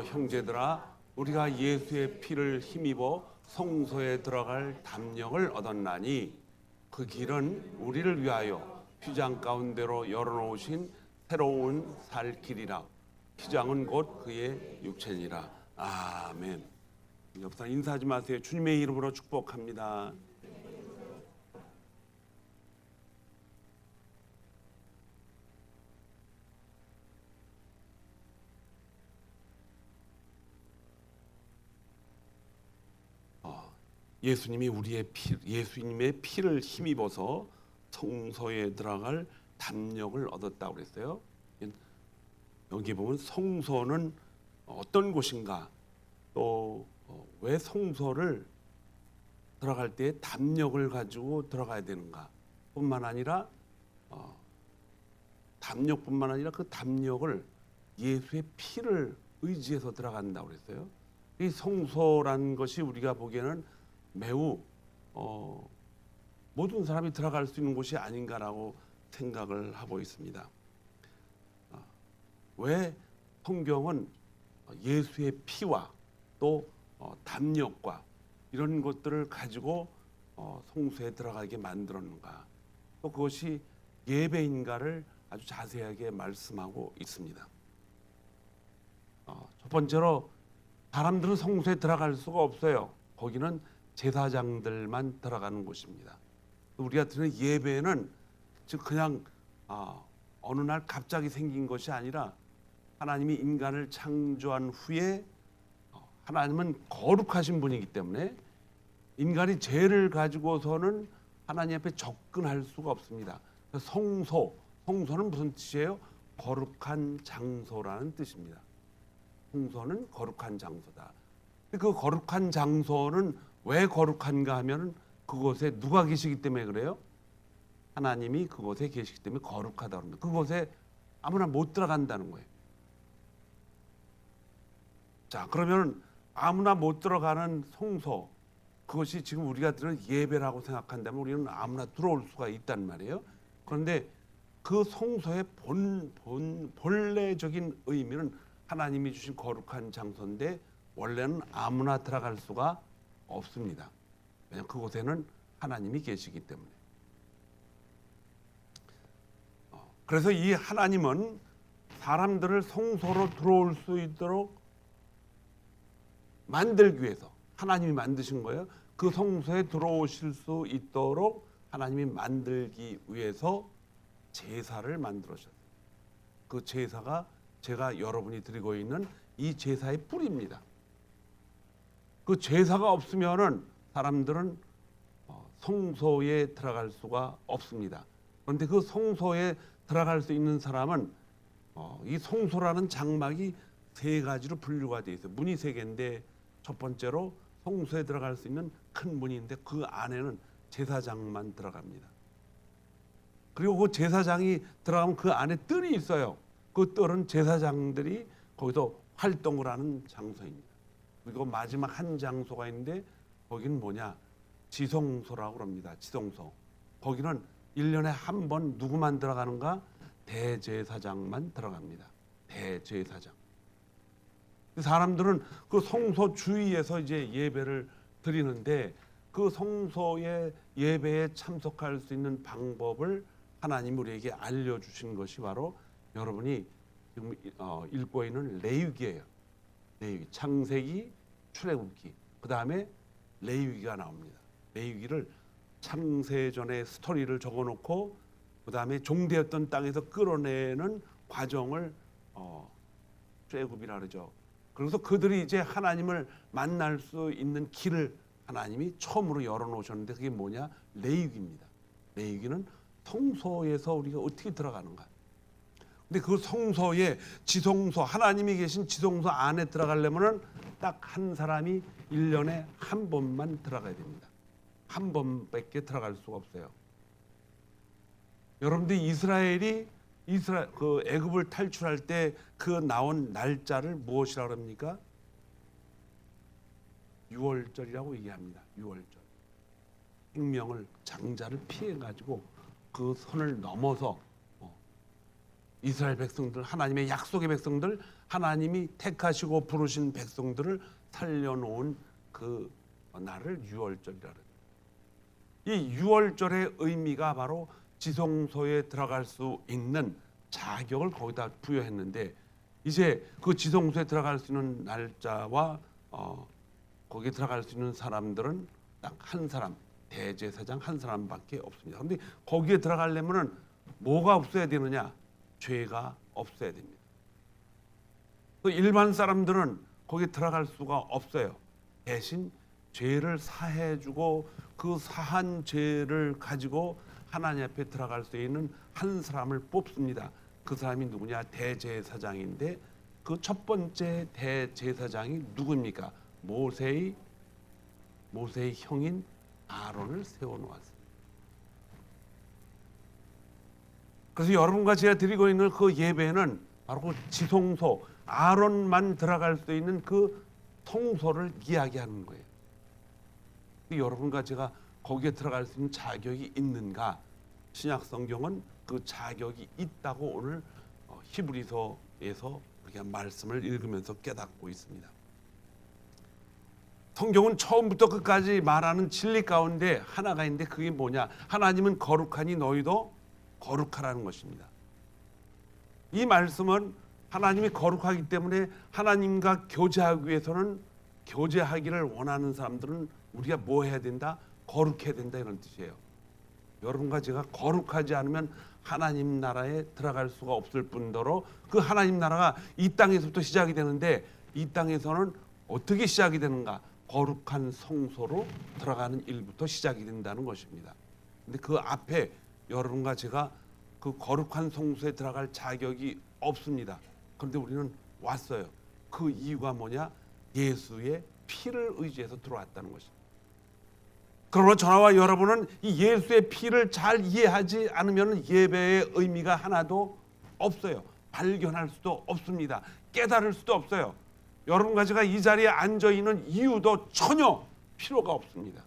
형제들아, 우리가 예수의 피를 힘입어 성소에 들어갈 담력을 얻었나니 그 길은 우리를 위하여 휘장 가운데로 열어놓으신 새로운 살 길이라. 휘장은 곧 그의 육체니라. 아멘. 옆사 인사하지 마세요. 주님의 이름으로 축복합니다. 예수님의 피를 힘입어서 성소에 들어갈 담력을 얻었다고 그랬어요. 여기 보면 성소는 어떤 곳인가, 또 왜 성소를 들어갈 때 담력을 가지고 들어가야 되는가 뿐만 아니라 담력뿐만 아니라 그 담력을 예수의 피를 의지해서 들어간다고 그랬어요. 이 성소라는 것이 우리가 보기에는 매우 모든 사람이 들어갈 수 있는 곳이 아닌가라고 생각을 하고 있습니다. 왜 성경은 예수의 피와 또 담력과 이런 것들을 가지고 성소에 들어가게 만들었는가, 또 그것이 예배인가를 아주 자세하게 말씀하고 있습니다. 첫 번째로 사람들은 성소에 들어갈 수가 없어요. 거기는 제사장들만 들어가는 곳입니다. 우리가 드리는 예배는 즉 그냥 어느 날 갑자기 생긴 것이 아니라 하나님이 인간을 창조한 후에 하나님은 거룩하신 분이기 때문에 인간이 죄를 가지고서는 하나님 앞에 접근할 수가 없습니다. 성소는 무슨 뜻이에요? 거룩한 장소라는 뜻입니다. 성소는 거룩한 장소다. 그 거룩한 장소는 왜 거룩한가 하면 그곳에 누가 계시기 때문에 그래요? 하나님이 그곳에 계시기 때문에 거룩하다고 합니다. 그곳에 아무나 못 들어간다는 거예요. 자, 그러면 아무나 못 들어가는 성소, 그것이 지금 우리가 드리는 예배라고 생각한다면 우리는 아무나 들어올 수가 있단 말이에요. 그런데 그 성소의 본래적인 의미는 하나님이 주신 거룩한 장소인데 원래는 아무나 들어갈 수가 없습니다. 왜냐하면 그곳에는 하나님이 계시기 때문에. 그래서 이 하나님은 사람들을 성소로 들어올 수 있도록 만들기 위해서 하나님이 만드신 거예요. 그 성소에 들어오실 수 있도록 하나님이 만들기 위해서 제사를 만들으셨어요. 그 제사가 제가 여러분이 드리고 있는 이 제사의 뿌리입니다. 그 제사가 없으면은 사람들은 성소에 들어갈 수가 없습니다. 그런데 그 성소에 들어갈 수 있는 사람은 이 성소라는 장막이 세 가지로 분류가 되어 있어요. 문이 세 개인데 첫 번째로 성소에 들어갈 수 있는 큰 문인데 그 안에는 제사장만 들어갑니다. 그리고 그 제사장이 들어가면 그 안에 뜰이 있어요. 그 뜰은 제사장들이 거기서 활동을 하는 장소입니다. 그리고 마지막 한 장소가 있는데 거기는 뭐냐? 지성소라고 합니다. 지성소. 거기는 1년에 한 번 누구만 들어가는가? 대제사장만 들어갑니다. 대제사장. 사람들은 그 성소 주위에서 이제 예배를 드리는데 그 성소의 예배에 참석할 수 있는 방법을 하나님 우리에게 알려주신 것이 바로 여러분이 지금 읽고 있는 레위기예요. 레위기, 창세기, 출애굽기, 그 다음에 레위기가 나옵니다. 레위기를 창세전의 스토리를 적어놓고 그 다음에 종되었던 땅에서 끌어내는 과정을 출애굽이라 그러죠. 그래서 그들이 이제 하나님을 만날 수 있는 길을 하나님이 처음으로 열어놓으셨는데 그게 뭐냐? 레위기입니다. 레위기는 성소에서 우리가 어떻게 들어가는가. 근데 그 성소에 지성소, 하나님이 계신 지성소 안에 들어가려면은 딱 한 사람이 1년에 한 번만 들어가야 됩니다. 한 번밖에 들어갈 수가 없어요. 여러분들 그 애굽을 탈출할 때 그 나온 날짜를 무엇이라고 합니까? 6월절이라고 얘기합니다. 6월절. 생명을 장자를 피해 가지고 그 선을 넘어서 이스라엘 백성들, 하나님의 약속의 백성들, 하나님이 택하시고 부르신 백성들을 살려놓은 그 날을 유월절이라 그래요. 이 유월절의 의미가 바로 지성소에 들어갈 수 있는 자격을 거기다 부여했는데, 이제 그 지성소에 들어갈 수 있는 날짜와 거기에 들어갈 수 있는 사람들은 딱 한 사람, 대제사장 한 사람밖에 없습니다. 그런데 거기에 들어가려면은 뭐가 없어야 되느냐? 죄가 없어야 됩니다. 일반 사람들은 거기에 들어갈 수가 없어요. 대신 죄를 사해주고 그 사한 죄를 가지고 하나님 앞에 들어갈 수 있는 한 사람을 뽑습니다. 그 사람이 누구냐? 대제사장인데 그 첫 번째 대제사장이 누구입니까? 모세의 형인 아론을 세워놓았습니다. 그래서 여러분과 제가 드리고 있는 그 예배는 바로 그 지성소, 아론만 들어갈 수 있는 그 성소를 이야기하는 거예요. 여러분과 제가 거기에 들어갈 수 있는 자격이 있는가? 신약 성경은 그 자격이 있다고 오늘 히브리서에서 우리가 말씀을 읽으면서 깨닫고 있습니다. 성경은 처음부터 끝까지 말하는 진리 가운데 하나가 있는데 그게 뭐냐? 하나님은 거룩하니 너희도 거룩하라는 것입니다. 이 말씀은 하나님이 거룩하기 때문에 하나님과 교제하기 위해서는, 교제하기를 원하는 사람들은 우리가 뭐 해야 된다? 거룩해야 된다, 이런 뜻이에요. 여러분과 제가 거룩하지 않으면 하나님 나라에 들어갈 수가 없을 뿐더러 그 하나님 나라가 이 땅에서부터 시작이 되는데, 이 땅에서는 어떻게 시작이 되는가? 거룩한 성소로 들어가는 일부터 시작이 된다는 것입니다. 근데 그 앞에 여러분과 제가 그 거룩한 성소에 들어갈 자격이 없습니다. 그런데 우리는 왔어요. 그 이유가 뭐냐? 예수의 피를 의지해서 들어왔다는 것입니다. 그러나 저와 여러분은 이 예수의 피를 잘 이해하지 않으면 예배의 의미가 하나도 없어요. 발견할 수도 없습니다. 깨달을 수도 없어요. 여러분과 제가 이 자리에 앉아 있는 이유도 전혀 필요가 없습니다.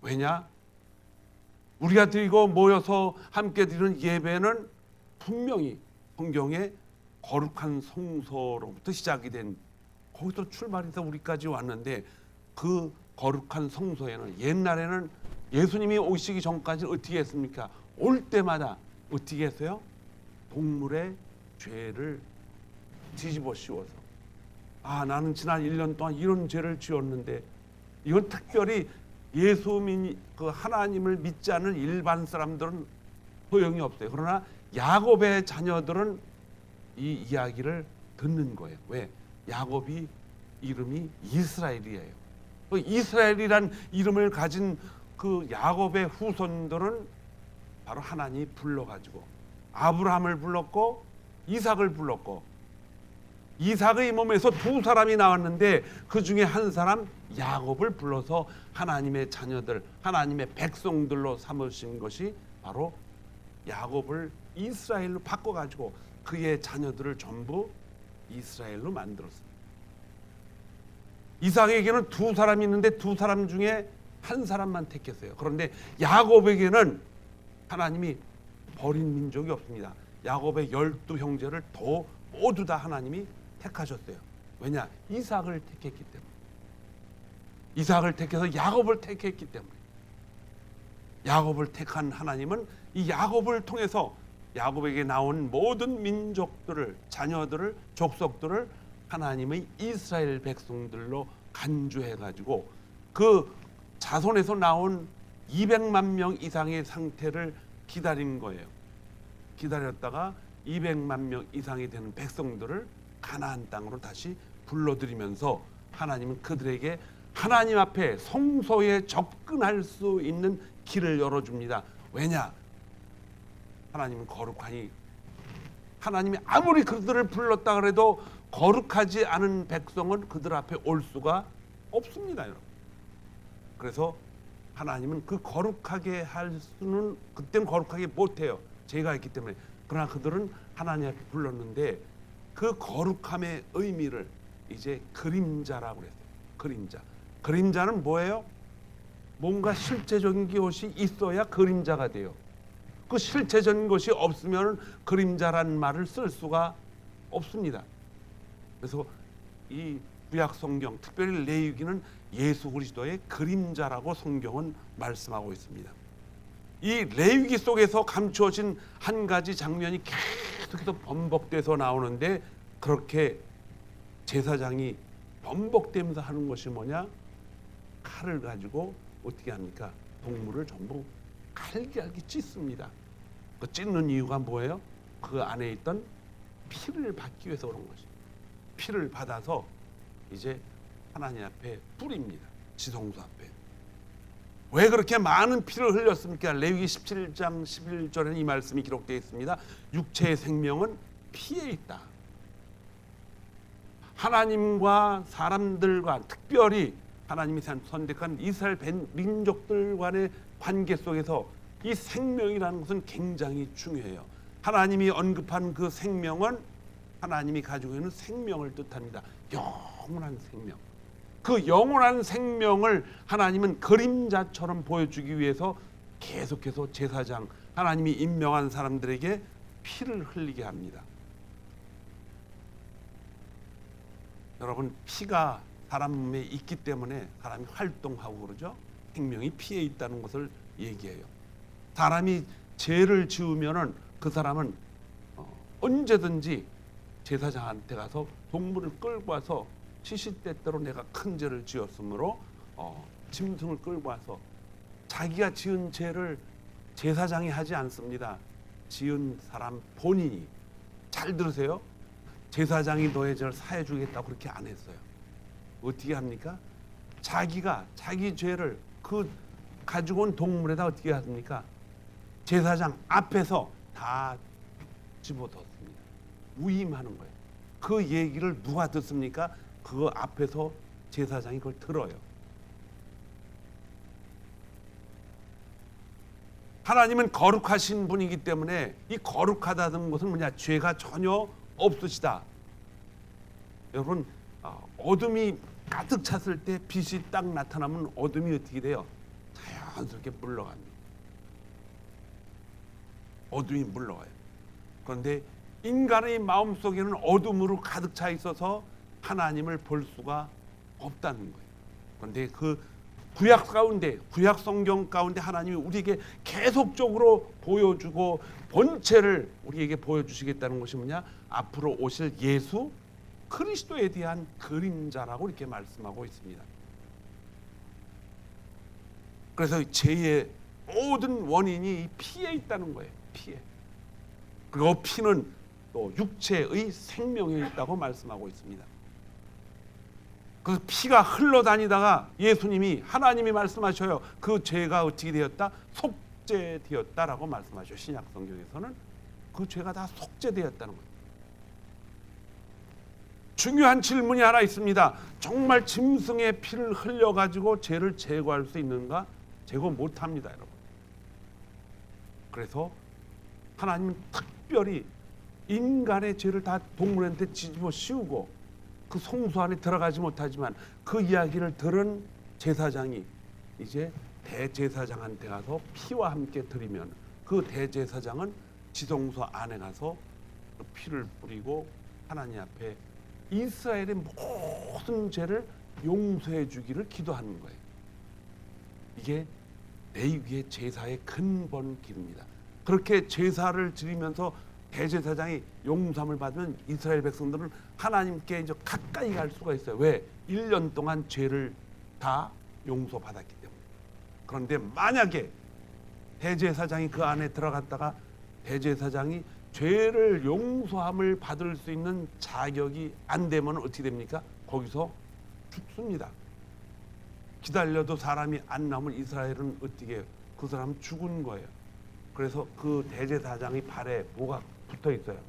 왜냐? 우리가 드리고 모여서 함께 드리는 예배는 분명히 성경의 거룩한 성소로부터 시작이 된, 거기서 출발해서 우리까지 왔는데, 그 거룩한 성소에는 옛날에는 예수님이 오시기 전까지 어떻게 했습니까? 올 때마다 어떻게 했어요? 동물의 죄를 뒤집어 씌워서, 나는 지난 1년 동안 이런 죄를 지었는데, 이건 특별히 그 하나님을 믿지 않는 일반 사람들은 소용이 없어요. 그러나 야곱의 자녀들은 이 이야기를 듣는 거예요. 왜? 야곱이 이름이 이스라엘이에요. 그 이스라엘이란 이름을 가진 그 야곱의 후손들은 바로 하나님이 불러가지고 아브라함을 불렀고 이삭을 불렀고, 이삭의 몸에서 두 사람이 나왔는데 그 중에 한 사람 야곱을 불러서 하나님의 자녀들, 하나님의 백성들로 삼으신 것이 바로 야곱을 이스라엘로 바꿔가지고 그의 자녀들을 전부 이스라엘로 만들었습니다. 이삭에게는 두 사람이 있는데 두 사람 중에 한 사람만 택했어요. 그런데 야곱에게는 하나님이 버린 민족이 없습니다. 야곱의 12형제를 모두 다 하나님이 택하셨어요. 왜냐? 이삭을 택했기 때문에. 이삭을 택해서 야곱을 택했기 때문에. 야곱을 택한 하나님은 이 야곱을 통해서 야곱에게 나온 모든 민족들을, 자녀들을, 족속들을 하나님의 이스라엘 백성들로 간주해가지고 그 자손에서 나온 200만 명 이상의 상태를 기다린 거예요. 기다렸다가 200만 명 이상이 되는 백성들을 가나안 땅으로 다시 불러들이면서 하나님은 그들에게 하나님 앞에 성소에 접근할 수 있는 길을 열어줍니다. 왜냐? 하나님은 거룩하니, 하나님이 아무리 그들을 불렀다 그래도 거룩하지 않은 백성은 그들 앞에 올 수가 없습니다, 여러분. 그래서 하나님은 그 거룩하게 할 수는, 그때는 거룩하게 못해요. 죄가 있기 때문에. 그러나 그들은 하나님 앞에 불렀는데 그 거룩함의 의미를 이제 그림자라고 그랬어요. 그림자. 그림자는 뭐예요? 뭔가 실제적인 것이 있어야 그림자가 돼요. 그 실체적인 것이 없으면 그림자라는 말을 쓸 수가 없습니다. 그래서 이 구약 성경, 특별히 레위기는 예수 그리스도의 그림자라고 성경은 말씀하고 있습니다. 이 레위기 속에서 감추어진 한 가지 장면이 계속해서 번복돼서 나오는데, 그렇게 제사장이 번복되면서 하는 것이 뭐냐? 칼을 가지고 어떻게 합니까? 동물을 전부 갈기갈기 찢습니다. 그 찢는 이유가 뭐예요? 그 안에 있던 피를 받기 위해서 그런 것이. 피를 받아서 이제 하나님 앞에 뿌립니다. 지성소 앞에. 왜 그렇게 많은 피를 흘렸습니까? 레위기 17장 11절에는 이 말씀이 기록되어 있습니다. 육체의 생명은 피에 있다. 하나님과 사람들과, 특별히 하나님이 선택한 이스라엘 민족들 간의 관계 속에서 이 생명이라는 것은 굉장히 중요해요. 하나님이 언급한 그 생명은 하나님이 가지고 있는 생명을 뜻합니다. 영원한 생명. 그 영원한 생명을 하나님은 그림자처럼 보여주기 위해서 계속해서 제사장, 하나님이 임명한 사람들에게 피를 흘리게 합니다. 여러분, 피가 사람 몸에 있기 때문에 사람이 활동하고 그러죠. 생명이 피에 있다는 것을 얘기해요. 사람이 죄를 지으면은 그 사람은 언제든지 제사장한테 가서 동물을 끌고 와서 시시때때로 내가 큰 죄를 지었으므로 짐승을 끌고 와서, 자기가 지은 죄를 제사장이 하지 않습니다. 지은 사람 본인이. 잘 들으세요. 제사장이 너의 죄를 사해 주겠다고 그렇게 안 했어요. 어떻게 합니까? 자기가 자기 죄를 그 가지고 온 동물에다 어떻게 합니까? 제사장 앞에서 다 집어넣습니다. 위임하는 거예요. 그 얘기를 누가 듣습니까? 그 앞에서 제사장이 그걸 들어요. 하나님은 거룩하신 분이기 때문에, 이 거룩하다는 것은 뭐냐? 죄가 전혀 없으시다. 여러분, 어둠이 가득 찼을 때 빛이 딱 나타나면 어둠이 어떻게 돼요? 자연스럽게 물러갑니다. 어둠이 물러가요. 그런데 인간의 마음속에는 어둠으로 가득 차 있어서 하나님을 볼 수가 없다는 거예요. 그런데 그 구약 가운데, 구약 성경 가운데 하나님이 우리에게 계속적으로 보여주고 본체를 우리에게 보여주시겠다는 것이 뭐냐? 앞으로 오실 예수 그리스도에 대한 그림자라고 이렇게 말씀하고 있습니다. 그래서 죄의 모든 원인이 피에 있다는 거예요. 피에. 그리고 피는 또 육체의 생명에 있다고 말씀하고 있습니다. 그 피가 흘러다니다가 예수님이, 하나님이 말씀하셔요. 그 죄가 어떻게 되었다? 속죄되었다라고 말씀하셔요. 신약 성경에서는 그 죄가 다 속죄되었다는 거예요. 중요한 질문이 하나 있습니다. 정말 짐승의 피를 흘려가지고 죄를 제거할 수 있는가? 제거 못합니다, 여러분. 그래서 하나님은 특별히 인간의 죄를 다 동물한테 뒤집어 씌우고 그 성소 안에 들어가지 못하지만, 그 이야기를 들은 제사장이 이제 대제사장한테 가서 피와 함께 드리면, 그 대제사장은 지성소 안에 가서 그 피를 뿌리고 하나님 앞에 이스라엘의 모든 죄를 용서해 주기를 기도하는 거예요. 이게 레위기의 제사의 근본 길입니다. 그렇게 제사를 드리면서 대제사장이 용서함을 받으면 이스라엘 백성들은 하나님께 이제 가까이 갈 수가 있어요. 왜? 1년 동안 죄를 다 용서받았기 때문에. 그런데 만약에 대제사장이 그 안에 들어갔다가 대제사장이 죄를 용서함을 받을 수 있는 자격이 안 되면 어떻게 됩니까? 거기서 죽습니다. 기다려도 사람이 안 나오면 이스라엘은 어떻게 해요? 그 사람은 죽은 거예요. 그래서 그 대제사장의 발에 뭐가 붙어 있어요.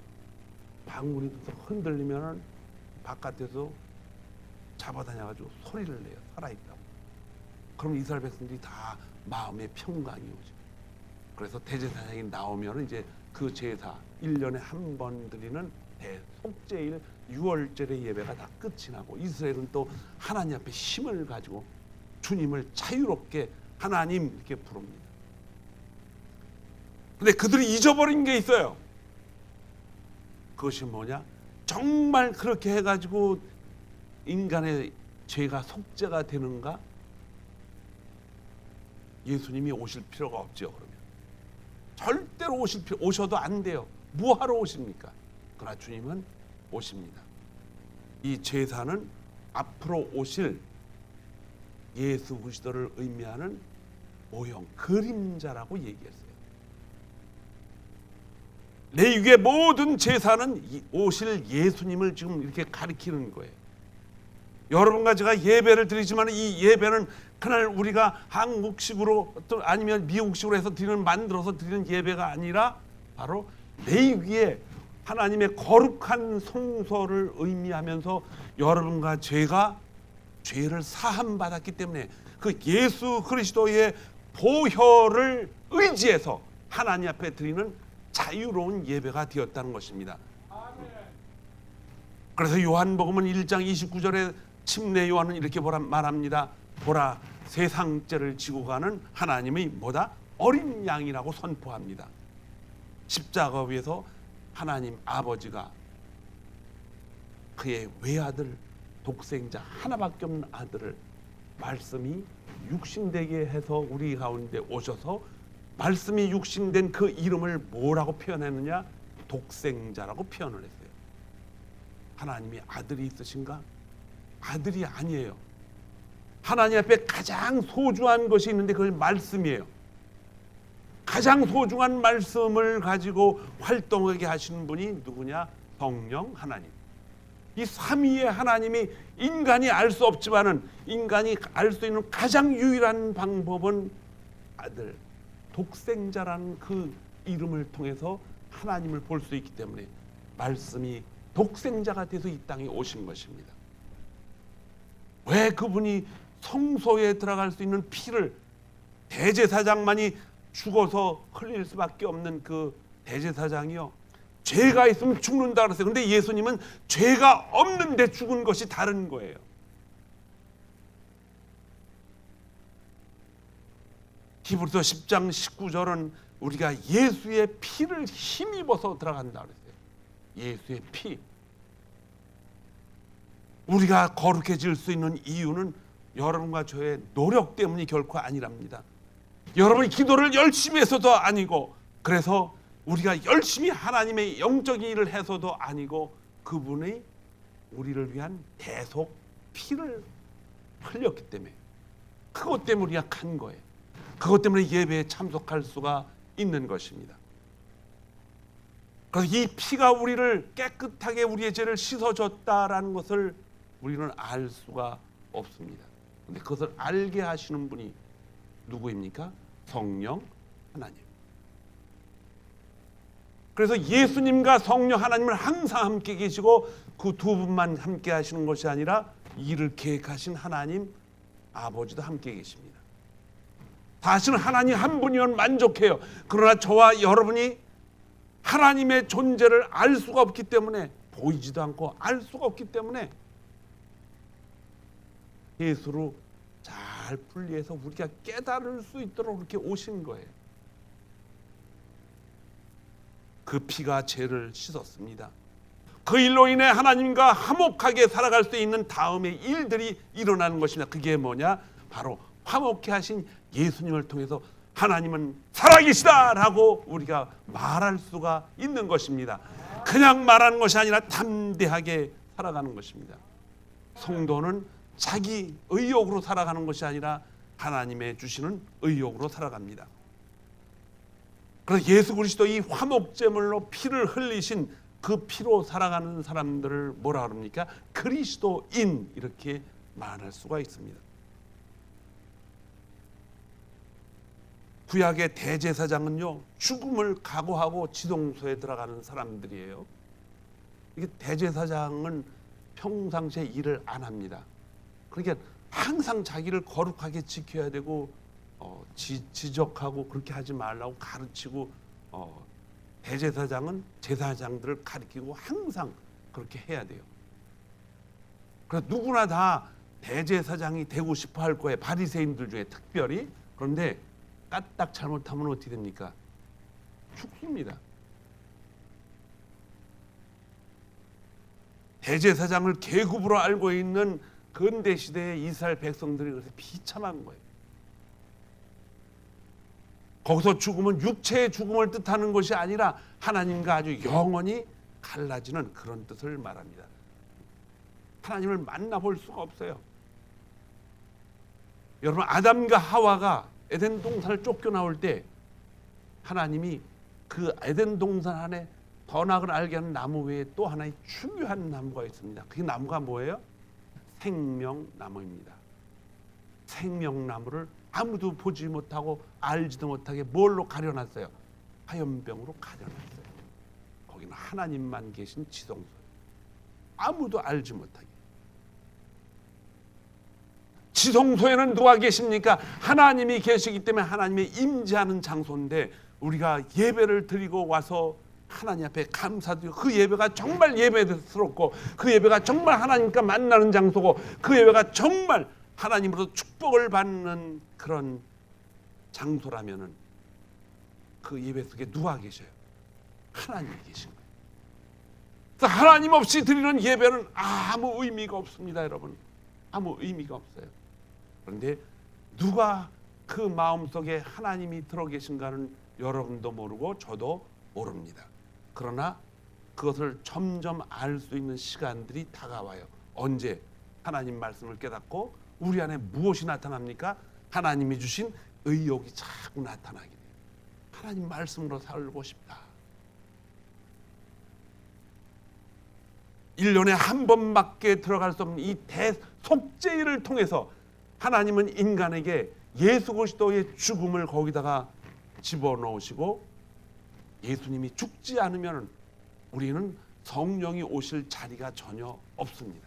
방울이 흔들리면 바깥에서 잡아다녀가지고 소리를 내요. 살아있다고. 그럼 이스라엘 백성들이 다 마음의 평강이 오죠. 그래서 대제사장이 나오면 이제 그 제사 1년에 한 번 드리는 대속죄일 6월절의 예배가 다 끝이 나고, 이스라엘은 또 하나님 앞에 힘을 가지고 주님을 자유롭게 하나님 이렇게 부릅니다. 근데 그들이 잊어버린 게 있어요. 그것이 뭐냐? 정말 그렇게 해가지고 인간의 죄가 속죄가 되는가? 예수님이 오실 필요가 없죠. 그러면 절대로 오셔도 안 돼요. 뭐하러 오십니까? 그러나 주님은 오십니다. 이 제사는 앞으로 오실 예수 그리스도를 의미하는 모형, 그림자라고 얘기했어요. 레위기의 모든 제사는 오실 예수님을 지금 이렇게 가리키는 거예요. 여러분과 제가 예배를 드리지만 이 예배는 그날 우리가 한국식으로 또 아니면 미국식으로 해서 만들어서 드리는 예배가 아니라 바로 레위기의 하나님의 거룩한 성소를 의미하면서 여러분과 제가 죄를 사함 받았기 때문에 그 예수 그리스도의 보혈을 의지해서 하나님 앞에 드리는 자유로운 예배가 되었다는 것입니다. 그래서 요한복음은 1장 29절에 침례 요한은 이렇게 말합니다. 보라, 세상 죄를 지고 가는 하나님의 뭐다? 어린 양이라고 선포합니다. 십자가 위에서 하나님 아버지가 그의 외아들, 독생자 하나밖에 없는 아들을 말씀이 육신되게 해서 우리 가운데 오셔서 말씀이 육신된 그 이름을 뭐라고 표현했느냐? 독생자라고 표현을 했어요. 하나님이 아들이 있으신가? 아들이 아니에요. 하나님 앞에 가장 소중한 것이 있는데 그걸 말씀이에요. 가장 소중한 말씀을 가지고 활동하게 하시는 분이 누구냐? 성령 하나님. 이 삼위의 하나님이 인간이 알 수 없지만은 인간이 알 수 있는 가장 유일한 방법은 아들, 독생자라는 그 이름을 통해서 하나님을 볼 수 있기 때문에 말씀이 독생자가 돼서 이 땅에 오신 것입니다. 왜 그분이 성소에 들어갈 수 있는 피를 대제사장만이 죽어서 흘릴 수밖에 없는 그 대제사장이요, 죄가 있으면 죽는다 그랬어요. 근데 예수님은 죄가 없는데 죽은 것이 다른 거예요. 히브리서 10장 19절은 우리가 예수의 피를 힘입어서 들어간다 그랬어요. 예수의 피. 우리가 거룩해질 수 있는 이유는 여러분과 저의 노력 때문이 결코 아니랍니다. 여러분이 기도를 열심히 해서도 아니고, 그래서 우리가 열심히 하나님의 영적인 일을 해서도 아니고, 그분이 우리를 위한 대속 피를 흘렸기 때문에, 그것 때문에 우리가 간 거예요. 그것 때문에 예배에 참석할 수가 있는 것입니다. 그래서 이 피가 우리를 깨끗하게 우리의 죄를 씻어줬다라는 것을 우리는 알 수가 없습니다. 그런데 그것을 알게 하시는 분이 누구입니까? 성령 하나님. 그래서 예수님과 성령 하나님을 항상 함께 계시고 그 두 분만 함께 하시는 것이 아니라 이를 계획하신 하나님 아버지도 함께 계십니다. 사실은 하나님 한 분이면 만족해요. 그러나 저와 여러분이 하나님의 존재를 알 수가 없기 때문에, 보이지도 않고 알 수가 없기 때문에 예수로 잘 분리해서 우리가 깨달을 수 있도록 그렇게 오신 거예요. 그 피가 죄를 씻었습니다. 그 일로 인해 하나님과 화목하게 살아갈 수 있는 다음의 일들이 일어나는 것입니다. 그게 뭐냐? 바로 화목케 하신 예수님을 통해서 하나님은 살아계시다라고 우리가 말할 수가 있는 것입니다. 그냥 말하는 것이 아니라 담대하게 살아가는 것입니다. 성도는 자기 의욕으로 살아가는 것이 아니라 하나님의 주시는 의욕으로 살아갑니다. 그래서 예수 그리스도 이 화목제물로 피를 흘리신 그 피로 살아가는 사람들을 뭐라 그럽니까? 그리스도인, 이렇게 말할 수가 있습니다. 구약의 대제사장은요, 죽음을 각오하고 지동소에 들어가는 사람들이에요. 이게 대제사장은 평상시에 일을 안 합니다. 그러니까 항상 자기를 거룩하게 지켜야 되고 지적하고 그렇게 하지 말라고 가르치고, 대제사장은 제사장들을 가르치고 항상 그렇게 해야 돼요. 그래서 누구나 다 대제사장이 되고 싶어 할 거예요. 바리새인들 중에 특별히. 그런데 까딱 잘못하면 어떻게 됩니까? 죽습니다. 대제사장을 계급으로 알고 있는 근대 시대의 이스라엘 백성들이 그래서 비참한 거예요. 거기서 죽음은 육체의 죽음을 뜻하는 것이 아니라 하나님과 아주 영원히 갈라지는 그런 뜻을 말합니다. 하나님을 만나볼 수가 없어요. 여러분, 아담과 하와가 에덴 동산을 쫓겨나올 때 하나님이 그 에덴 동산 안에 선악을 알게 하는 나무 외에 또 하나의 중요한 나무가 있습니다. 그 나무가 뭐예요? 생명나무입니다. 생명나무를 아무도 보지 못하고 알지도 못하게 뭘로 가려놨어요? 화염병으로 가려놨어요. 거기는 하나님만 계신 지성소예요. 아무도 알지 못하게. 지성소에는 누가 계십니까? 하나님이 계시기 때문에 하나님의 임재하는 장소인데, 우리가 예배를 드리고 와서 하나님 앞에 감사드리고, 그 예배가 정말 예배스럽고, 그 예배가 정말 하나님과 만나는 장소고, 그 예배가 정말 하나님으로부터 축복을 받는 그런 장소라면은 그 예배 속에 누가 계셔요? 하나님이 계신 거예요. 그래서 하나님 없이 드리는 예배는 아무 의미가 없습니다, 여러분. 아무 의미가 없어요. 그런데 누가 그 마음속에 하나님이 들어 계신가는 여러분도 모르고 저도 모릅니다. 그러나 그것을 점점 알 수 있는 시간들이 다가와요. 언제? 하나님 말씀을 깨닫고 우리 안에 무엇이 나타납니까? 하나님이 주신 의욕이 자꾸 나타나게 돼요. 하나님 말씀으로 살고 싶다. 1년에 한 번밖에 들어갈 수 없는 이 대속죄일을 통해서 하나님은 인간에게 예수 그리스도의 죽음을 거기다가 집어넣으시고, 예수님이 죽지 않으면 우리는 성령이 오실 자리가 전혀 없습니다.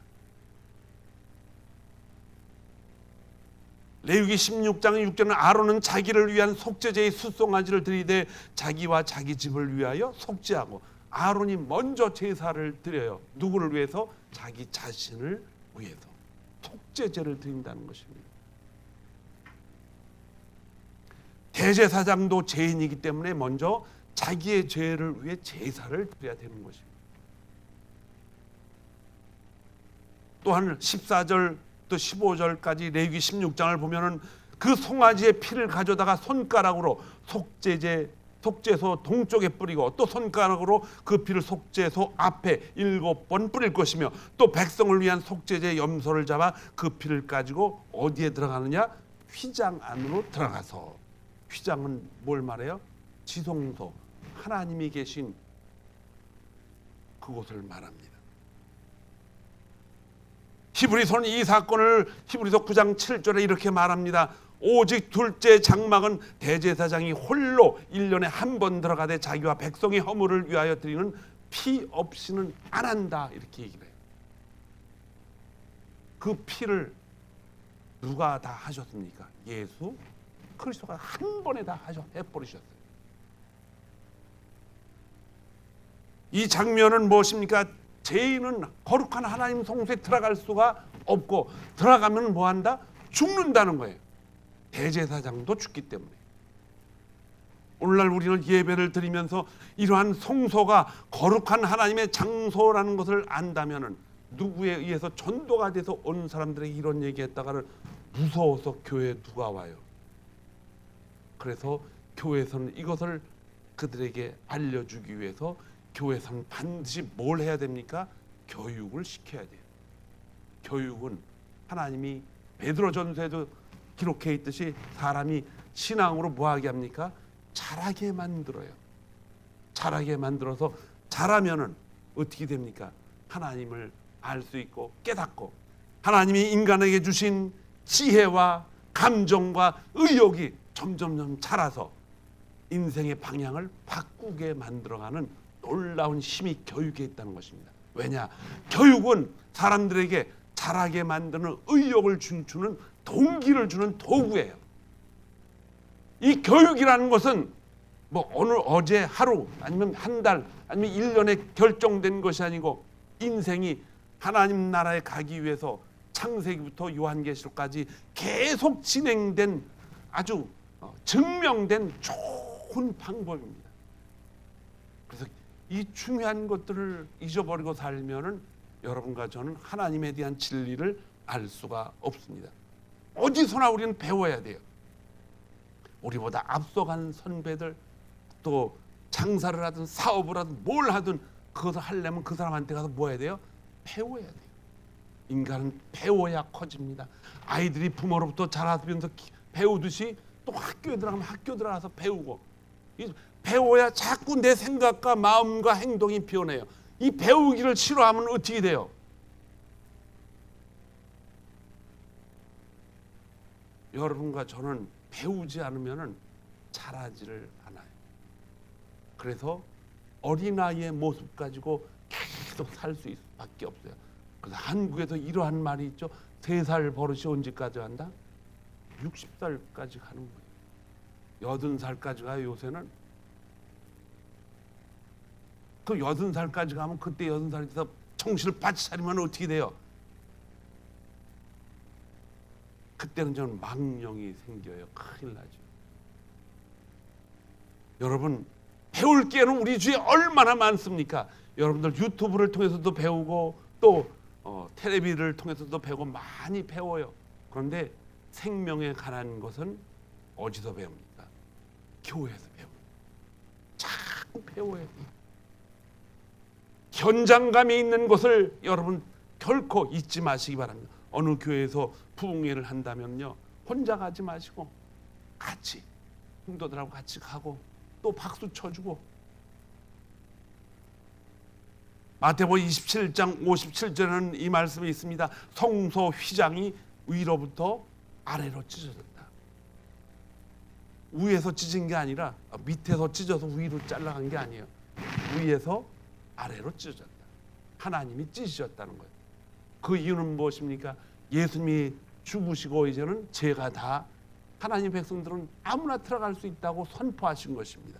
레위기 16장 6절은 아론은 자기를 위한 속죄제의 숫송아지를 드리되 자기와 자기 집을 위하여 속죄하고, 아론이 먼저 제사를 드려요. 누구를 위해서? 자기 자신을 위해서 속죄제를 드린다는 것입니다. 대제사장도 죄인이기 때문에 먼저 자기의 죄를 위해 제사를 드려야 되는 것입니다. 또한 14절 또 15절까지 레위기 16장을 보면은 그 송아지의 피를 가져다가 손가락으로 속죄소 동쪽에 뿌리고, 또 손가락으로 그 피를 속죄소 앞에 7번 뿌릴 것이며, 또 백성을 위한 속죄제 염소를 잡아 그 피를 가지고 어디에 들어가느냐? 휘장 안으로 들어가서. 휘장은 뭘 말해요? 지성소, 하나님이 계신 그곳을 말합니다. 히브리서는 이 사건을 히브리서 9장 7절에 이렇게 말합니다. 오직 둘째 장막은 대제사장이 홀로 1년에 한 번 들어가되 자기와 백성의 허물을 위하여 드리는 피 없이는 안 한다, 이렇게 얘기를 해요. 그 피를 누가 다 하셨습니까? 예수 그리스도가 한 번에 다 해버리셨어요. 이 장면은 무엇입니까? 죄인은 거룩한 하나님 성소에 들어갈 수가 없고, 들어가면 뭐한다? 죽는다는 거예요. 대제사장도 죽기 때문에. 오늘날 우리는 예배를 드리면서 이러한 성소가 거룩한 하나님의 장소라는 것을 안다면은, 누구에 의해서 전도가 돼서 온 사람들에게 이런 얘기했다가는 무서워서 교회에 누가 와요? 그래서 교회에서는 이것을 그들에게 알려주기 위해서 교회에서는 반드시 뭘 해야 됩니까? 교육을 시켜야 돼요. 교육은 하나님이 베드로전서에도 기록해 있듯이 사람이 신앙으로 뭐하게 합니까? 자라게 만들어요. 자라게 만들어서 자라면은 어떻게 됩니까? 하나님을 알 수 있고 깨닫고, 하나님이 인간에게 주신 지혜와 감정과 의욕이 점점 자라서 인생의 방향을 바꾸게 만들어가는 놀라운 힘이 교육에 있다는 것입니다. 왜냐? 교육은 사람들에게 자라게 만드는 의욕을 춤추는 동기를 주는 도구예요. 이 교육이라는 것은 뭐 어제 하루 아니면 한 달 아니면 1년에 결정된 것이 아니고, 인생이 하나님 나라에 가기 위해서 창세기부터 요한계시록까지 계속 진행된 아주 증명된 좋은 방법입니다. 그래서 이 중요한 것들을 잊어버리고 살면은 여러분과 저는 하나님에 대한 진리를 알 수가 없습니다. 어디서나 우리는 배워야 돼요. 우리보다 앞서간 선배들, 또 장사를 하든 사업을 하든 뭘 하든 그것을 하려면 그 사람한테 가서 뭐 해야 돼요? 배워야 돼요. 인간은 배워야 커집니다. 아이들이 부모로부터 자라면서 배우듯이 또 학교에 들어가면 학교 들어가서 배우고, 배워야 자꾸 내 생각과 마음과 행동이 변해요. 이 배우기를 싫어하면 어떻게 돼요? 여러분과 저는 배우지 않으면 자라지를 않아요. 그래서 어린아이의 모습 가지고 계속 살 수 밖에 없어요. 그래서 한국에서 이러한 말이 있죠. 3살 버릇이 언제까지 한다? 60살까지 가는 거예요. 80살까지 가요. 요새는. 그 80살까지 가면 그때 80살이 돼서 정신을 바짝 차리면 어떻게 돼요? 그때는 저는 망령이 생겨요. 큰일 나죠. 여러분, 배울 게는 우리 주위에 얼마나 많습니까? 여러분들 유튜브를 통해서도 배우고 또 텔레비를 통해서도 배우고 많이 배워요. 그런데 생명에 관한 것은 어디서 배웁니까? 교회에서 배웁니다. 자꾸 배워야 돼요. 현장감이 있는 것을 여러분 결코 잊지 마시기 바랍니다. 어느 교회에서 부흥회를 한다면요, 혼자 가지 마시고 같이 성도들하고 같이 가고 또 박수 쳐주고. 마태복음 27장 57절에는 이 말씀이 있습니다. 성소 휘장이 위로부터 아래로 찢어졌다. 위에서 찢은 게 아니라 밑에서 찢어서 위로 잘라간 게 아니에요. 위에서 아래로 찢어졌다. 하나님이 찢으셨다는 거예요. 그 이유는 무엇입니까? 예수님이 죽으시고 이제는 죄가 다, 하나님 백성들은 아무나 들어갈 수 있다고 선포하신 것입니다.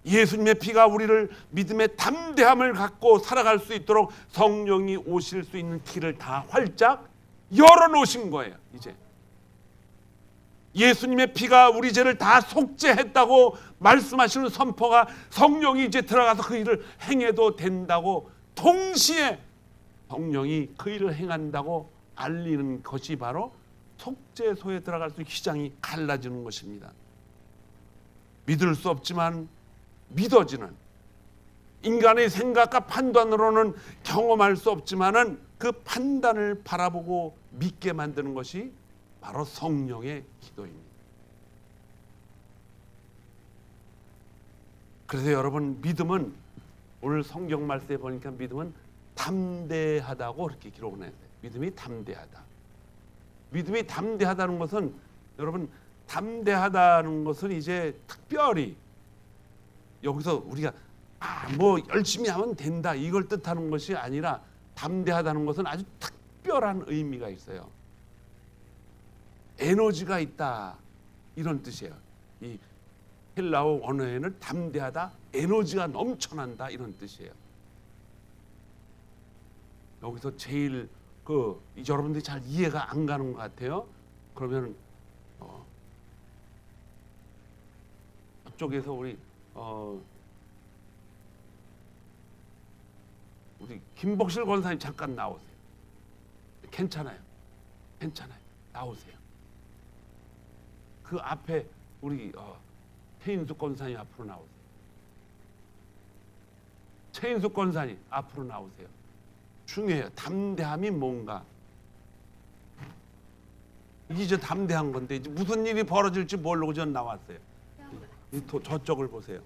예수님의 피가 우리를 믿음의 담대함을 갖고 살아갈 수 있도록 성령이 오실 수 있는 길을 다 활짝 열어놓으신 거예요. 이제 예수님의 피가 우리 죄를 다 속죄했다고 말씀하시는 선포가, 성령이 이제 들어가서 그 일을 행해도 된다고, 동시에 성령이 그 일을 행한다고 알리는 것이 바로 속죄소에 들어갈 수 있는 휘장이 갈라지는 것입니다. 믿을 수 없지만 믿어지는, 인간의 생각과 판단으로는 경험할 수 없지만은 그 판단을 바라보고 믿게 만드는 것이 바로 성령의 기도입니다. 그래서 여러분, 믿음은, 오늘 성경 말씀에 보니까 믿음은 담대하다고 그렇게 기록을 해요. 믿음이 담대하다. 믿음이 담대하다는 것은, 여러분, 담대하다는 것은 이제 특별히 여기서 우리가 뭐 열심히 하면 된다 이걸 뜻하는 것이 아니라, 담대하다는 것은 아주 특별한 의미가 있어요. 에너지가 있다 이런 뜻이에요. 이 헬라어 언어에는 담대하다, 에너지가 넘쳐난다 이런 뜻이에요. 여기서 제일 여러분들이 잘 이해가 안 가는 것 같아요. 그러면 저쪽에서 우리 김복실 권사님 잠깐 나오세요. 괜찮아요. 나오세요. 그 앞에 우리 최인숙 권사님 앞으로 나오세요. 최인숙 권사님 앞으로 나오세요. 중요해요. 담대함이 뭔가. 이제 담대한 건데 이제 무슨 일이 벌어질지 모르고 전 나왔어요. 저쪽을 보세요.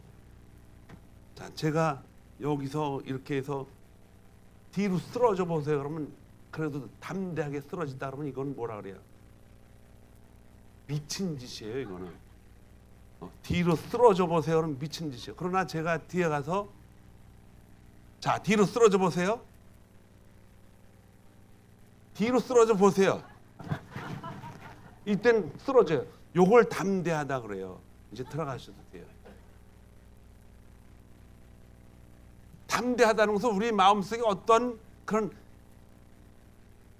자, 제가 여기서 이렇게 해서 뒤로 쓰러져 보세요. 그러면 그래도 담대하게 쓰러진다 그러면 이건 뭐라 그래요? 미친 짓이에요. 이거는 뒤로 쓰러져 보세요. 그러면 미친 짓이에요. 그러나 제가 뒤에 가서, 자, 뒤로 쓰러져 보세요. 뒤로 쓰러져 보세요. 이땐 쓰러져요. 요걸 담대하다 그래요. 이제 들어가셔도 돼요. 담대하다는 것은 우리 마음속에 어떤 그런,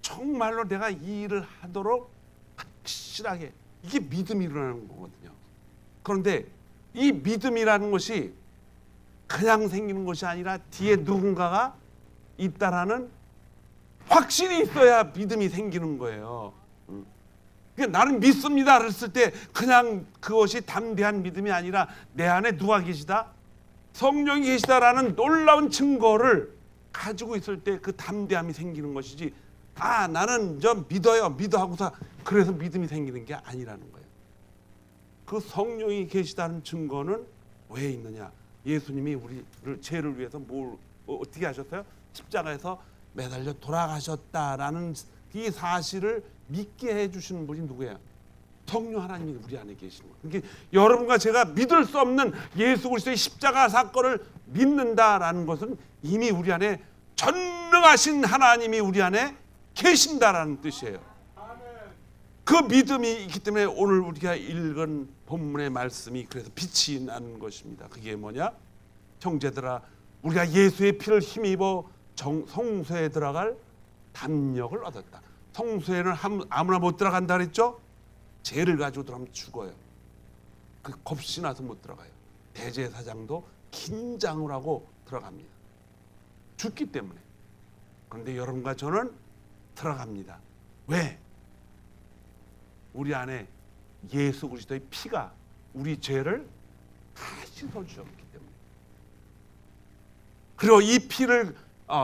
정말로 내가 이 일을 하도록 확실하게, 이게 믿음이 일어나는 거거든요. 그런데 이 믿음이라는 것이 그냥 생기는 것이 아니라 뒤에 누군가가 있다라는 확신이 있어야 믿음이 생기는 거예요. 그러니까 나는 믿습니다 그랬을 때 그냥 그것이 담대한 믿음이 아니라 내 안에 누가 계시다? 성령이 계시다라는 놀라운 증거를 가지고 있을 때 그 담대함이 생기는 것이지, 아 나는 좀 믿어요 하고서 그래서 믿음이 생기는 게 아니라는 거예요. 그 성령이 계시다는 증거는 왜 있느냐? 예수님이 우리를 죄를 위해서 어떻게 하셨어요? 십자가에서 매달려 돌아가셨다라는 이 사실을 믿게 해주시는 분이 누구예요? 성령 하나님이 우리 안에 계시는 거예요. 그러니까 여러분과 제가 믿을 수 없는 예수 그리스도의 십자가 사건을 믿는다라는 것은 이미 우리 안에 전능하신 하나님이 우리 안에 계신다라는 뜻이에요. 그 믿음이 있기 때문에 오늘 우리가 읽은 본문의 말씀이 그래서 빛이 나는 것입니다. 그게 뭐냐? 형제들아, 우리가 예수의 피를 힘입어 성소에 들어갈 담력을 얻었다. 성소에는 아무나 못 들어간다 그랬죠? 죄를 가지고 들어가면 죽어요. 그 겁이 나서 못 들어가요. 대제사장도 긴장을 하고 들어갑니다. 죽기 때문에. 그런데 여러분과 저는 들어갑니다. 왜? 우리 안에 예수 그리스도의 피가 우리 죄를 다 씻어주셨기 때문에. 그리고 이 피를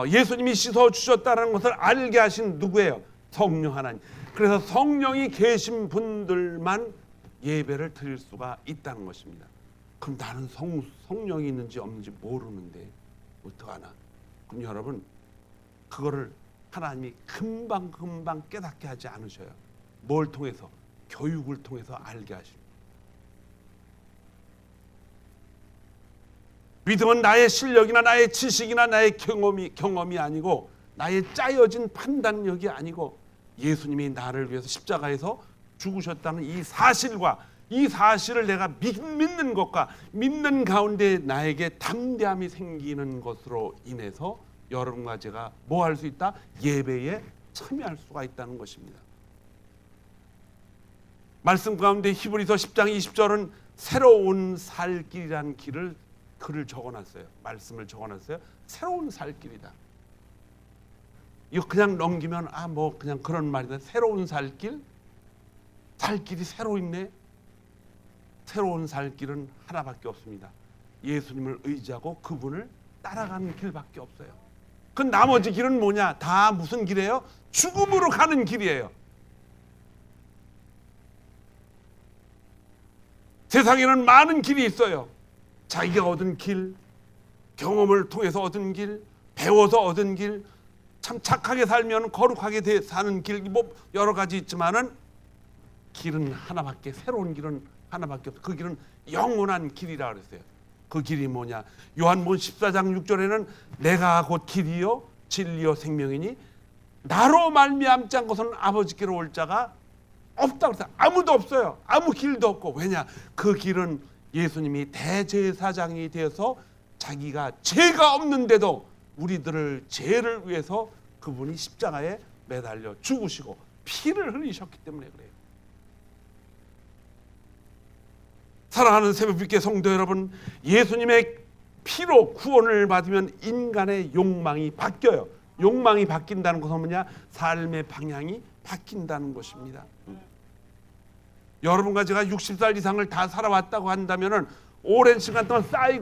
예수님이 씻어주셨다는 것을 알게 하신 누구예요? 성령 하나님. 그래서 성령이 계신 분들만 예배를 드릴 수가 있다는 것입니다. 그럼 나는 성령이 있는지 없는지 모르는데 어떡하나? 그럼 여러분, 그거를 하나님이 금방 깨닫게 하지 않으셔요. 뭘 통해서? 교육을 통해서 알게 하십니다. 믿음은 나의 실력이나 나의 지식이나 나의 경험이 아니고, 나의 짜여진 판단력이 아니고, 예수님이 나를 위해서 십자가에서 죽으셨다는 이 사실과 이 사실을 내가 믿는 것과 믿는 가운데 나에게 담대함이 생기는 것으로 인해서 여러분과 제가 뭐 할 수 있다? 예배에 참여할 수가 있다는 것입니다. 말씀 가운데 히브리서 10장 20절은 새로운 살 길이라는 글을 적어놨어요. 말씀을 적어놨어요. 새로운 살 길이다. 이거 그냥 넘기면 뭐 그냥 그런 말이다. 새로운 살 길? 살 길이 새로 있네. 새로운 살 길은 하나밖에 없습니다. 예수님을 의지하고 그분을 따라가는 길밖에 없어요. 그 나머지 길은 뭐냐? 다 무슨 길이에요? 죽음으로 가는 길이에요. 세상에는 많은 길이 있어요. 자기가 얻은 길, 경험을 통해서 얻은 길, 배워서 얻은 길, 참 착하게 살면 거룩하게 사는 길, 뭐 여러 가지 있지만은 길은 하나밖에, 새로운 길은 하나밖에 없어요. 그 길은 영원한 길이라 그랬어요. 그 길이 뭐냐? 요한복음 14장 6절에는 내가 곧 길이요 진리요 생명이니 나로 말미암지 않고서는 아버지께로 올 자가 없다고 했어요. 아무도 없어요. 아무 길도 없고. 왜냐? 그 길은 예수님이 대제사장이 되어서 자기가 죄가 없는데도 우리들을 죄를 위해서 그분이 십자가에 매달려 죽으시고 피를 흘리셨기 때문에 그래요. 사랑하는 새벽빛의 성도 여러분, 예수님의 피로 구원을 받으면 인간의 욕망이 바뀌어요. 욕망이 바뀐다는 것은 뭐냐? 삶의 방향이 바뀐다는 것입니다. 여러분과 제가 60살 이상을 다 살아왔다고 한다면은 오랜 시간 동안 쌓인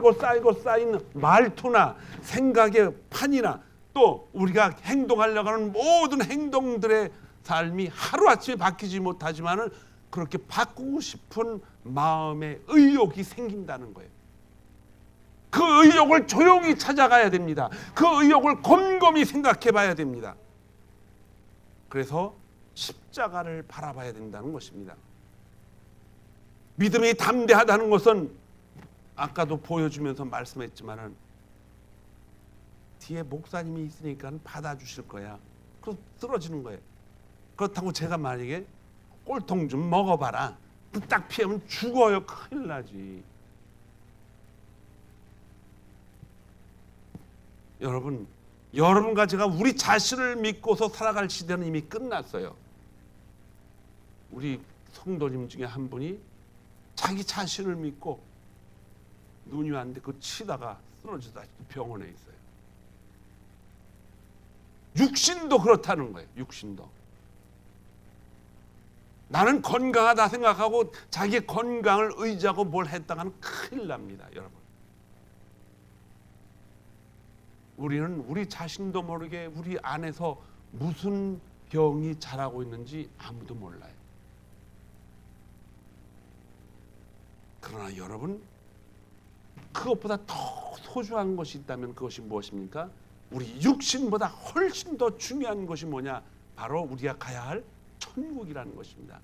말투나 생각의 판이나 또 우리가 행동하려고 하는 모든 행동들의 삶이 하루아침에 바뀌지 못하지만은 그렇게 바꾸고 싶은 마음의 의욕이 생긴다는 거예요. 그 의욕을 조용히 찾아가야 됩니다. 그 의욕을 곰곰이 생각해 봐야 됩니다. 그래서 십자가를 바라봐야 된다는 것입니다. 믿음이 담대하다는 것은 아까도 보여주면서 말씀했지만은 뒤에 목사님이 있으니까 받아주실 거야. 그래서 쓰러지는 거예요. 그렇다고 제가 만약에 꼴통 좀 먹어봐라, 딱 피하면 죽어요. 큰일 나지. 여러분과 제가 우리 자신을 믿고서 살아갈 시대는 이미 끝났어요. 우리 성도님 중에 한 분이 자기 자신을 믿고 눈이 왔는데 그 치다가 쓰러지다 병원에 있어요. 육신도 그렇다는 거예요. 육신도. 나는 건강하다 생각하고 자기 건강을 의지하고 뭘 했다가는 큰일 납니다, 여러분. 우리는 우리 자신도 모르게 우리 안에서 무슨 병이 자라고 있는지 아무도 몰라요. 그러나 여러분, 그것보다 더 소중한 것이 있다면 그것이 무엇입니까? 우리 육신보다 훨씬 더 중요한 것이 뭐냐? 바로 우리가 가야 할 천국이라는 것입니다.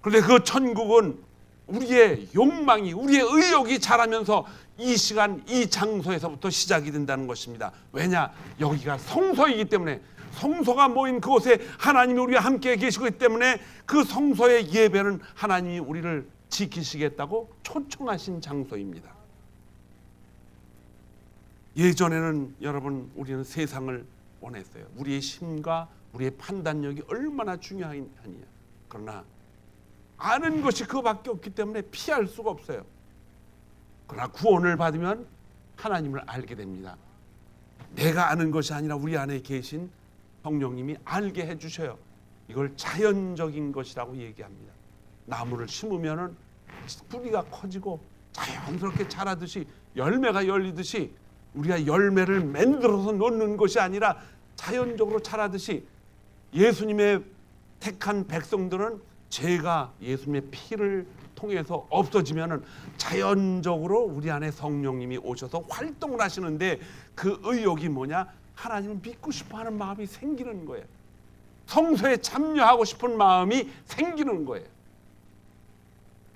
그런데 그 천국은 우리의 욕망이, 우리의 의욕이 자라면서 이 시간, 이 장소에서부터 시작이 된다는 것입니다. 왜냐? 여기가 성소이기 때문에, 성소가 모인 그곳에 하나님이 우리와 함께 계시기 때문에 그 성소의 예배는 하나님이 우리를 지키시겠다고 초청하신 장소입니다. 예전에는 여러분, 우리는 세상을 원했어요. 우리의 힘과 우리의 판단력이 얼마나 중요하냐. 그러나 아는 것이 그거밖에 없기 때문에 피할 수가 없어요. 그러나 구원을 받으면 하나님을 알게 됩니다. 내가 아는 것이 아니라 우리 안에 계신 성령님이 알게 해주셔요. 이걸 자연적인 것이라고 얘기합니다. 나무를 심으면은 뿌리가 커지고 자연스럽게 자라듯이, 열매가 열리듯이 우리가 열매를 만들어서 놓는 것이 아니라 자연적으로 자라듯이, 예수님의 택한 백성들은 죄가 예수님의 피를 통해서 없어지면은 자연적으로 우리 안에 성령님이 오셔서 활동을 하시는데, 그 의욕이 뭐냐? 하나님을 믿고 싶어하는 마음이 생기는 거예요. 성소에 참여하고 싶은 마음이 생기는 거예요.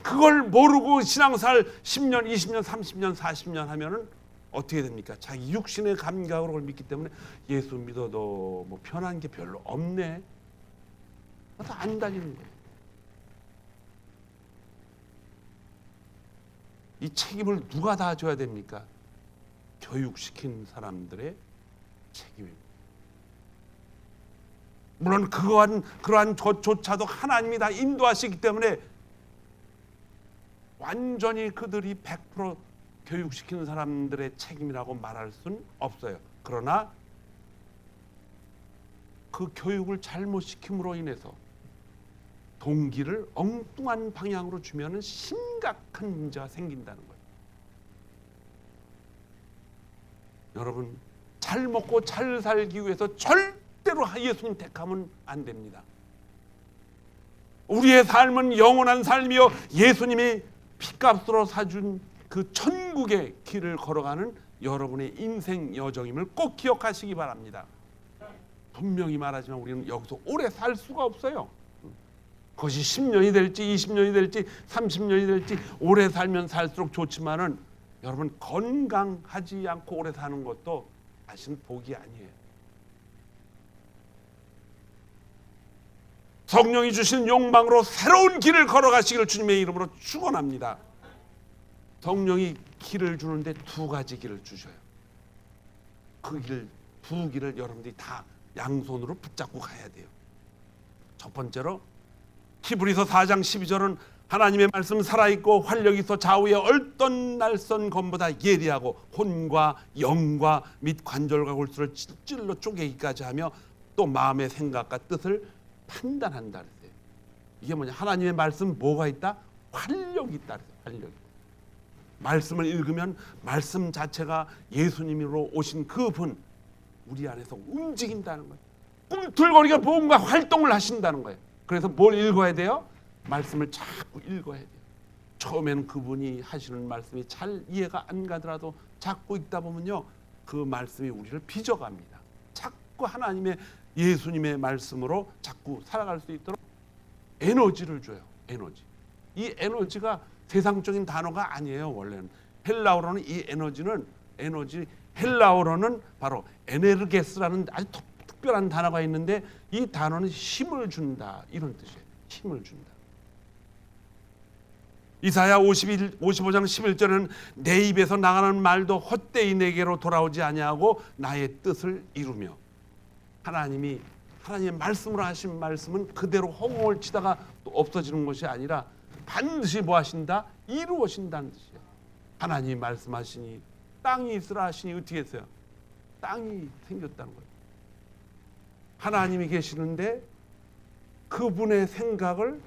그걸 모르고 신앙생활 10년, 20년, 30년, 40년 하면은 어떻게 됩니까? 자기 육신의 감각으로 그걸 믿기 때문에 예수 믿어도 뭐 편한 게 별로 없네. 다 안 다니는 거예요. 이 책임을 누가 다 져야 됩니까? 교육시킨 사람들의 책임입니다. 물론 그러한 것조차도 하나님이 다 인도하시기 때문에 완전히 그들이 100% 교육시키는 사람들의 책임이라고 말할 수는 없어요. 그러나 그 교육을 잘못 시킴으로 인해서 동기를 엉뚱한 방향으로 주면은 심각한 문제가 생긴다는 거예요. 여러분, 잘 먹고 잘 살기 위해서 절대로 예수님 택하면 안 됩니다. 우리의 삶은 영원한 삶이요, 예수님이 피값으로 사준 그 천국의 길을 걸어가는 여러분의 인생 여정임을 꼭 기억하시기 바랍니다. 분명히 말하지만 우리는 여기서 오래 살 수가 없어요. 그것이 10년이 될지 20년이 될지 30년이 될지, 오래 살면 살수록 좋지만은 여러분, 건강하지 않고 오래 사는 것도 사실은 복이 아니에요. 성령이 주신 욕망으로 새로운 길을 걸어가시기를 주님의 이름으로 축원합니다. 성령이 길을 주는데 두 가지 길을 주셔요. 그 길, 두 길을 여러분들이 다 양손으로 붙잡고 가야 돼요. 첫 번째로 히브리서 4장 12절은 하나님의 말씀 살아있고 활력이 있어 좌우에 얼떤 날선 검보다 예리하고 혼과 영과 및 관절과 골수를 찔러 쪼개기까지 하며 또 마음의 생각과 뜻을 판단한다 그랬어요. 이게 뭐냐? 하나님의 말씀 뭐가 있다? 활력이 있다 그랬어요. 활력이. 말씀을 읽으면 말씀 자체가 예수님으로 오신 그분, 우리 안에서 움직인다는 거예요. 꿈틀거리게 뭔가 활동을 하신다는 거예요. 그래서 뭘 읽어야 돼요? 말씀을 자꾸 읽어야 돼요. 처음에는 그분이 하시는 말씀이 잘 이해가 안 가더라도 자꾸 읽다 보면요, 그 말씀이 우리를 빚어갑니다. 자꾸 하나님의, 예수님의 말씀으로 자꾸 살아갈 수 있도록 에너지를 줘요. 에너지. 이 에너지가 세상적인 단어가 아니에요. 원래는 헬라어로는 이 헬라어로는 바로 에네르게스라는 아주 특별한 단어가 있는데, 이 단어는 힘을 준다, 이런 뜻이에요. 힘을 준다. 이사야 55장 11절은 내 입에서 나가는 말도 헛되이 내게로 돌아오지 아니하고 나의 뜻을 이루며, 하나님의 말씀으로 하신 말씀은 그대로 허공을 치다가 또 없어지는 것이 아니라 반드시 뭐 하신다? 이루어진다는 뜻이에요. 하나님이 말씀하시니 땅이 있으라 하시니 어떻게 했어요? 땅이 생겼다는 거예요. 하나님이 계시는데 그분의 생각을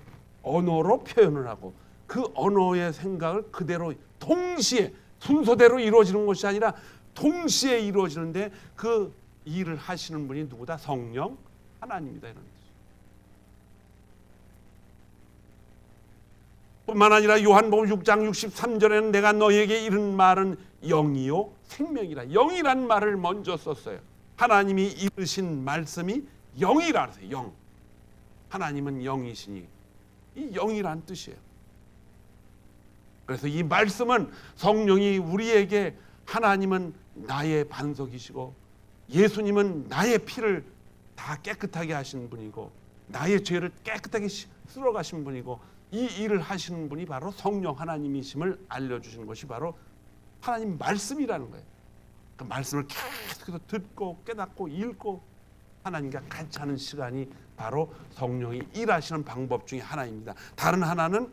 언어로 표현을 하고 그 언어의 생각을 그대로 동시에 순서대로 이루어지는 것이 아니라 동시에 이루어지는데 그 일을 하시는 분이 누구다? 성령 하나님이다, 이런 뜻이에요. 뿐만 아니라 요한복음 6장 63절에는 내가 너희에게 이른 말은 영이요 생명이라, 영이란 말을 먼저 썼어요. 하나님이 이르신 말씀이 영이라 그랬어요. 영. 하나님은 영이시니 이 영이란 뜻이에요. 그래서 이 말씀은 성령이 우리에게, 하나님은 나의 반석이시고 예수님은 나의 피를 다 깨끗하게 하신 분이고 나의 죄를 깨끗하게 쓸어 가신 분이고 이 일을 하시는 분이 바로 성령 하나님이심을 알려주시는 것이 바로 하나님 말씀이라는 거예요. 그 말씀을 계속해서 듣고 깨닫고 읽고 하나님과 같이 하는 시간이 바로 성령이 일하시는 방법 중에 하나입니다. 다른 하나는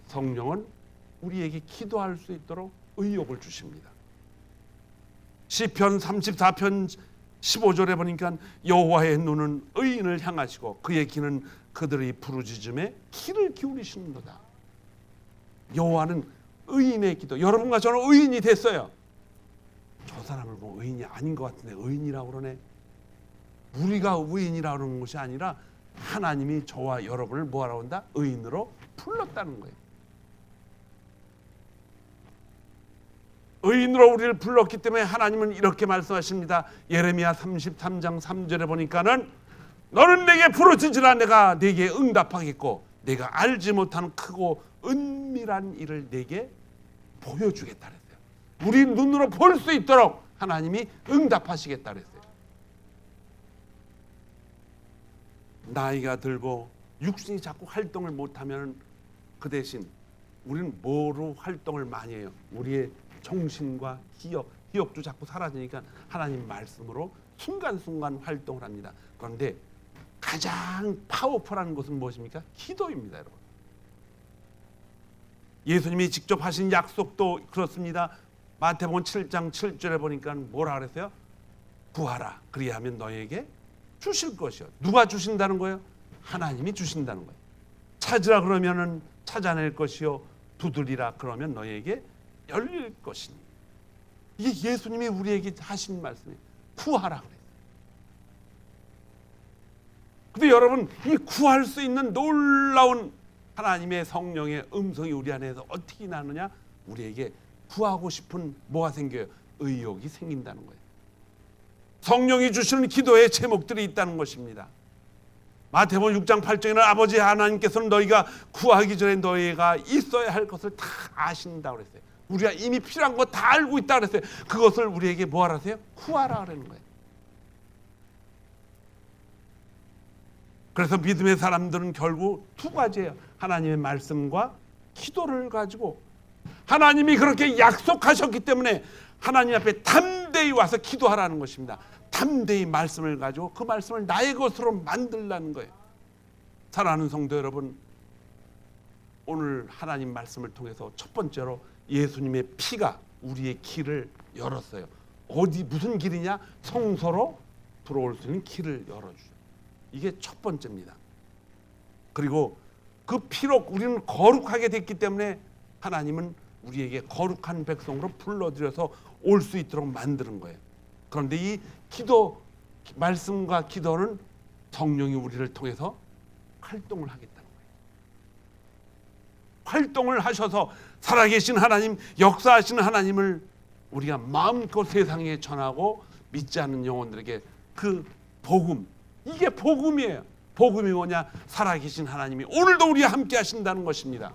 성령은 우리에게 기도할 수 있도록 의욕을 주십니다. 시편 34편 15절에 보니까 여호와의 눈은 의인을 향하시고 그의 귀는 그들의 부르짖음에 귀를 기울이시는도다. 여호와는 의인의 기도. 여러분과 저는 의인이 됐어요. 저 사람을 보면 의인이 아닌 것 같은데 의인이라고 그러네. 우리가 의인이라고 그러는 것이 아니라 하나님이 저와 여러분을 뭐하라고 한다? 의인으로 불렀다는 거예요. 의인으로 우리를 불렀기 때문에 하나님은 이렇게 말씀하십니다. 예레미야 33장 3절에 보니까는 너는 내게 부르짖으라 내가 내게 응답하겠고 내가 알지 못하는 크고 은밀한 일을 내게 보여주겠다 그랬어요. 우리 눈으로 볼 수 있도록 하나님이 응답하시겠다 그랬어요. 나이가 들고 육신이 자꾸 활동을 못하면 그 대신 우리는 뭐로 활동을 많이 해요? 우리의 정신과 기억도 자꾸 사라지니까 하나님 말씀으로 순간순간 활동을 합니다. 그런데 가장 파워풀한 것은 무엇입니까? 기도입니다, 여러분. 예수님이 직접 하신 약속도 그렇습니다. 마태복음 7장 7절에 보니까 뭐라 그랬어요? 구하라 그리하면 너에게 주실 것이요. 누가 주신다는 거예요? 하나님이 주신다는 거예요. 찾으라 그러면은 찾아낼 것이요. 두드리라 그러면 너에게 열릴 것이니. 이게 예수님이 우리에게 하신 말씀이에요. 구하라 그래요. 근데 여러분, 이 구할 수 있는 놀라운 하나님의 성령의 음성이 우리 안에서 어떻게 나느냐? 우리에게 구하고 싶은 뭐가 생겨요? 의욕이 생긴다는 거예요. 성령이 주시는 기도의 제목들이 있다는 것입니다. 마태복음 6장 8절에는 아버지 하나님께서는 너희가 구하기 전에 너희가 있어야 할 것을 다 아신다고 그랬어요. 우리가 이미 필요한 거 다 알고 있다 그랬어요. 그것을 우리에게 뭐 하라세요? 구하라 그러는 거예요. 그래서 믿음의 사람들은 결국 두 가지예요. 하나님의 말씀과 기도를 가지고 하나님이 그렇게 약속하셨기 때문에 하나님 앞에 담대히 와서 기도하라는 것입니다. 담대히 말씀을 가지고 그 말씀을 나의 것으로 만들라는 거예요. 사랑하는 성도 여러분, 오늘 하나님 말씀을 통해서 첫 번째로 예수님의 피가 우리의 길을 열었어요. 어디 무슨 길이냐? 성소로 들어올 수 있는 길을 열어주죠. 이게 첫 번째입니다. 그리고 그 피로 우리는 거룩하게 됐기 때문에 하나님은 우리에게 거룩한 백성으로 불러들여서 올 수 있도록 만드는 거예요. 그런데 이 기도, 말씀과 기도는 성령이 우리를 통해서 활동을 하겠다는 거예요. 활동을 하셔서 살아계신 하나님, 역사하시는 하나님을 우리가 마음껏 세상에 전하고 믿지 않는 영혼들에게 그 복음, 이게 복음이에요. 복음이 뭐냐? 살아계신 하나님이 오늘도 우리와 함께 하신다는 것입니다.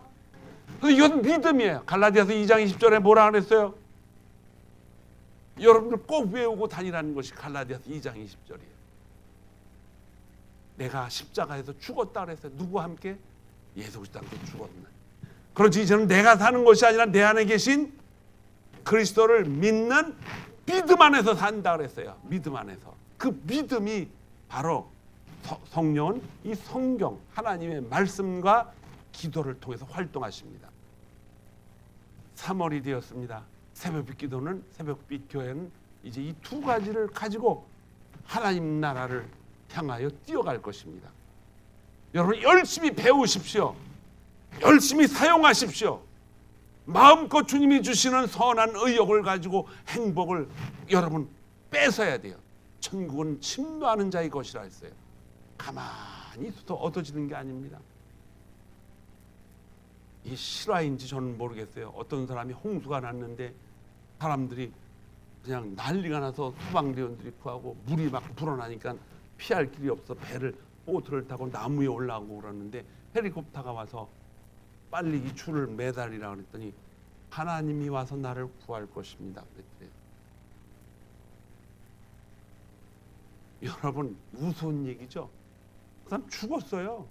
그래서 이건 믿음이에요. 갈라디아서 2장 20절에 뭐라 그랬어요? 여러분들 꼭 외우고 다니라는 것이 갈라디아서 2장 20절이에요. 내가 십자가에서 죽었다 그랬어요. 누구와 함께? 예수 그리스도와 함께 죽었네. 그렇지 이제는 내가 사는 것이 아니라 내 안에 계신 그리스도를 믿는 믿음 안에서 산다 그랬어요. 믿음 안에서. 그 믿음이 바로 성령은 이 성경 하나님의 말씀과 기도를 통해서 활동하십니다. 3월이 되었습니다. 새벽빛 기도는, 새벽빛 교회는 이제 이 두 가지를 가지고 하나님 나라를 향하여 뛰어갈 것입니다. 여러분 열심히 배우십시오. 열심히 사용하십시오. 마음껏 주님이 주시는 선한 의욕을 가지고 행복을 여러분 뺏어야 돼요. 천국은 침노하는 자의 것이라 했어요. 가만히 있어도 얻어지는 게 아닙니다. 이 실화인지 저는 모르겠어요. 어떤 사람이 홍수가 났는데 사람들이 그냥 난리가 나서 소방대원들이 구하고 물이 막 불어나니까 피할 길이 없어 배를 보트를 타고 나무에 올라오고 그러는데 헬리콥터가 와서 빨리 이 줄을 매달리라 그랬더니 하나님이 와서 나를 구할 것입니다 그랬대요. 여러분 무서운 얘기죠. 그 사람 죽었어요.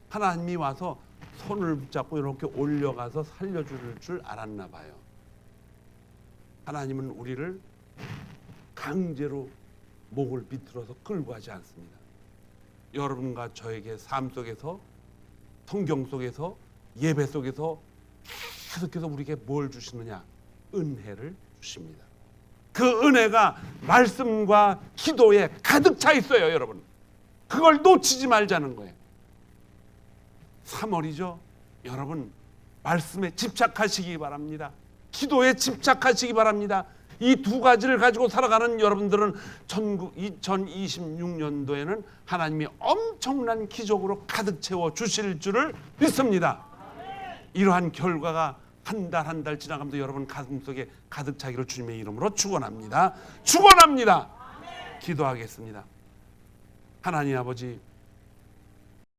하나님이 와서 손을 붙잡고 이렇게 올려가서 살려줄 줄 알았나 봐요. 하나님은 우리를 강제로 목을 비틀어서 끌고 가지 않습니다. 여러분과 저에게 삶 속에서, 성경 속에서, 예배 속에서 계속해서 우리에게 뭘 주시느냐? 은혜를 주십니다. 그 은혜가 말씀과 기도에 가득 차 있어요, 여러분. 그걸 놓치지 말자는 거예요. 3월이죠. 여러분 말씀에 집착하시기 바랍니다. 기도에 집착하시기 바랍니다. 이 두 가지를 가지고 살아가는 여러분들은 2026년도에는 하나님이 엄청난 기적으로 가득 채워 주실 줄을 믿습니다. 이러한 결과가 한 달 한 달 지나가면서 여러분 가슴속에 가득 차기를 주님의 이름으로 축원합니다. 축원합니다. 기도하겠습니다. 하나님 아버지,